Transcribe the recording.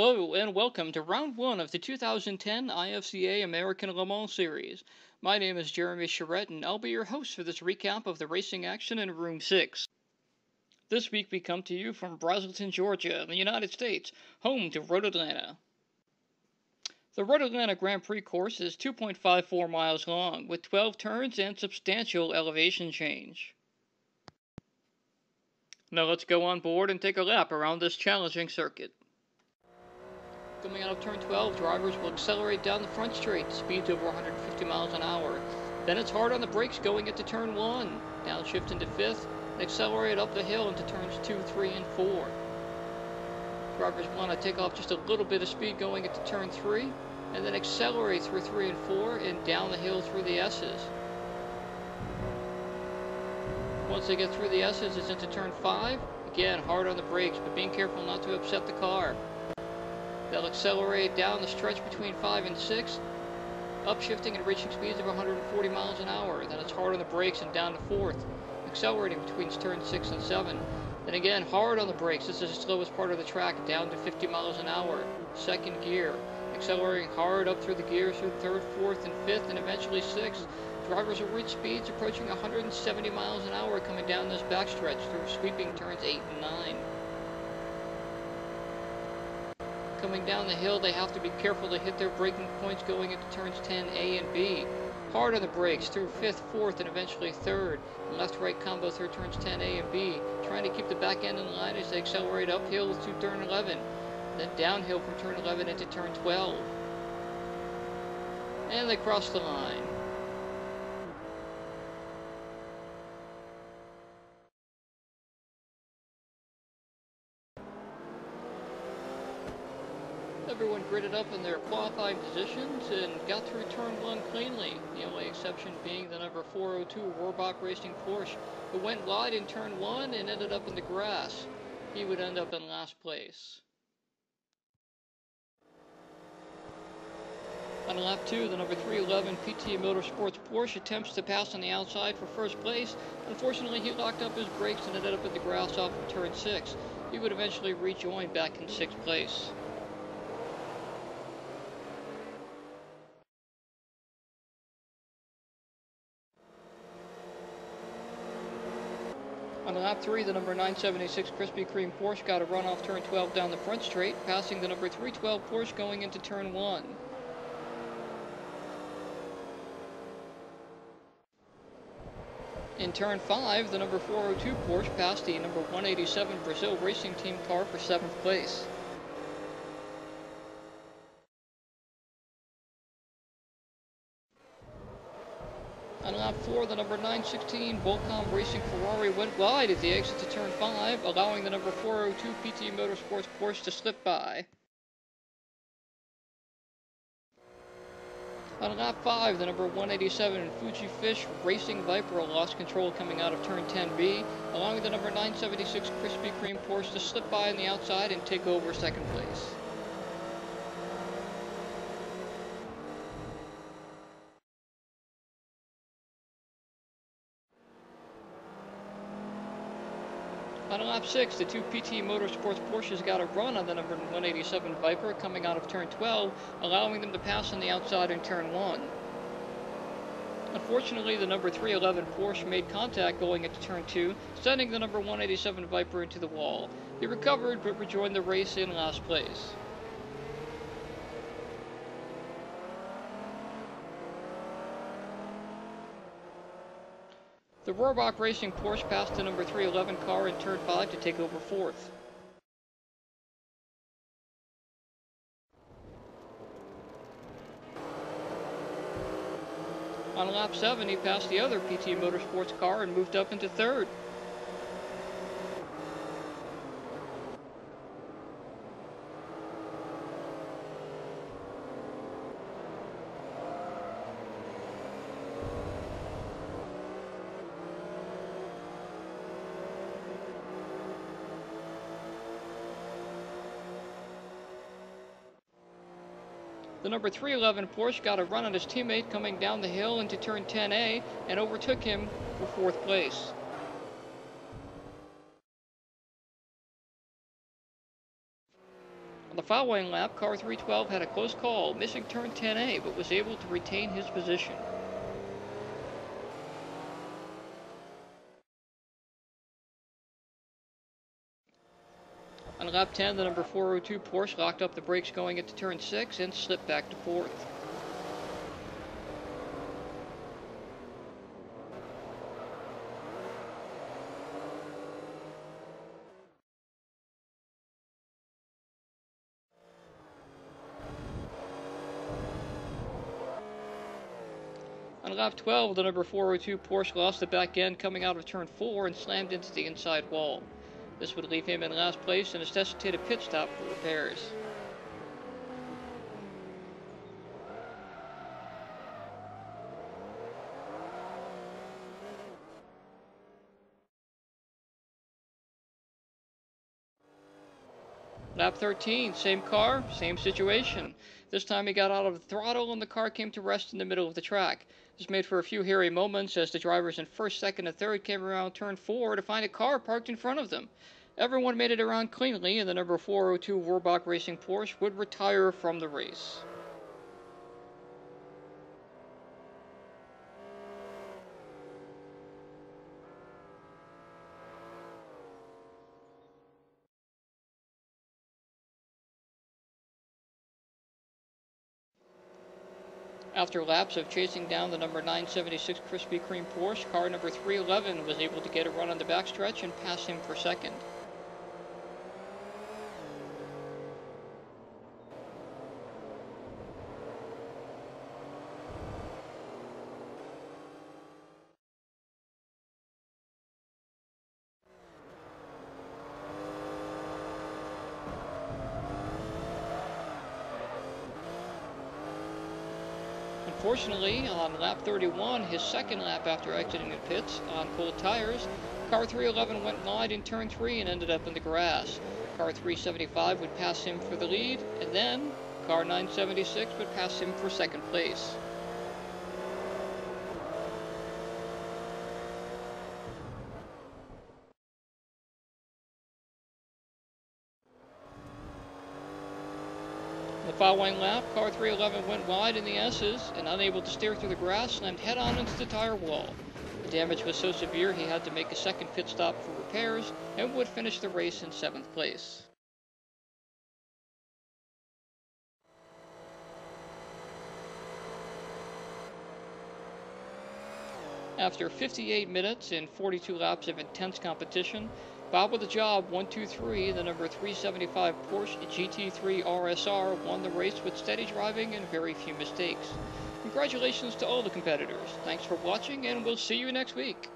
Hello and welcome to round one of the 2010 IFCA American Le Mans Series. My name is Jeremy Charette and I'll be your host for this recap of the racing action in Room 6. This week we come to you from Braselton, Georgia, in the United States, home to Road Atlanta. The Road Atlanta Grand Prix course is 2.54 miles long, with 12 turns and substantial elevation change. Now let's go on board and take a lap around this challenging circuit. Coming out of turn 12, drivers will accelerate down the front straight, speeds over 150 miles an hour. Then it's hard on the brakes going into turn 1, downshift into 5th, and accelerate up the hill into turns 2, 3, and 4. Drivers want to take off just a little bit of speed going into turn 3, and then accelerate through 3 and 4 and down the hill through the S's. Once they get through the S's, it's into turn 5. Again, hard on the brakes, but being careful not to upset the car. They'll accelerate down the stretch between 5 and 6, upshifting and reaching speeds of 140 miles an hour. Then it's hard on the brakes and down to 4th, accelerating between turns 6 and 7. Then again, hard on the brakes. This is the slowest part of the track, down to 50 miles an hour. 2nd gear, accelerating hard up through the gears through 3rd, 4th, and 5th, and eventually 6th. Drivers will reach speeds approaching 170 miles an hour coming down this backstretch through sweeping turns 8 and 9. Coming down the hill, they have to be careful to hit their braking points going into turns 10A and B. Hard on the brakes through 5th, 4th, and eventually 3rd. Left-right combo through turns 10A and B, trying to keep the back end in line as they accelerate uphill to turn 11, then downhill from turn 11 into turn 12. And they cross the line. Everyone gridded up in their qualifying positions and got through turn 1 cleanly, the only exception being the number 402 Rohrbach Racing Porsche, who went wide in turn 1 and ended up in the grass. He would end up in last place. On lap 2, the number 311 PT Motorsports Porsche attempts to pass on the outside for first place. Unfortunately, he locked up his brakes and ended up in the grass off of turn 6. He would eventually rejoin back in 6th place. On lap 3, the number 976 Krispy Kreme Porsche got a run off turn 12 down the front straight, passing the number 312 Porsche going into turn 1. In turn 5, the number 402 Porsche passed the number 187 Brazil Racing Team car for 7th place. On lap 4, the number 916 Volcom Racing Ferrari went wide at the exit to turn 5, allowing the number 402 PT Motorsports Porsche to slip by. On lap 5, the number 187 Fuji Fish Racing Viper lost control coming out of turn 10B, allowing the number 976 Krispy Kreme Porsche to slip by on the outside and take over 2nd place. On lap 6, the 2 PT Motorsports Porsches got a run on the number 187 Viper coming out of turn 12, allowing them to pass on the outside in turn 1. Unfortunately, the number 311 Porsche made contact going into turn 2, sending the number 187 Viper into the wall. He recovered but rejoined the race in last place. The Rohrbach Racing Porsche passed the number 311 car in turn 5 to take over 4th. On lap 7, he passed the other PT Motorsports car and moved up into 3rd. The number 311 Porsche got a run on his teammate coming down the hill into turn 10A and overtook him for 4th place. The following lap, car 312 had a close call, missing turn 10A, but was able to retain his position. On lap 10, the number 402 Porsche locked up the brakes going into turn 6 and slipped back to 4th. On lap 12, the number 402 Porsche lost the back end coming out of turn 4 and slammed into the inside wall. This would leave him in last place and necessitate a pit stop for repairs. Lap 13, same car, same situation. This time he got out of the throttle and the car came to rest in the middle of the track. This made for a few hairy moments as the drivers in first, second, and third came around turn 4 to find a car parked in front of them. Everyone made it around cleanly, and the number 402 Wöhrbach Racing Porsche would retire from the race. After laps of chasing down the number 976 Krispy Kreme Porsche, car number 311 was able to get a run on the backstretch and pass him for second. Unfortunately, on lap 31, his second lap after exiting the pits on cold tires, car 311 went wide in turn 3 and ended up in the grass. Car 375 would pass him for the lead, and then car 976 would pass him for second place. The following lap, car 311 went wide in the S's and, unable to steer through the grass, slammed head-on into the tire wall. The damage was so severe he had to make a second pit stop for repairs and would finish the race in 7th place. After 58 minutes and 42 laps of intense competition, Bob with the job 123, the number 375 Porsche GT3 RSR won the race with steady driving and very few mistakes. Congratulations to all the competitors. Thanks for watching, and we'll see you next week.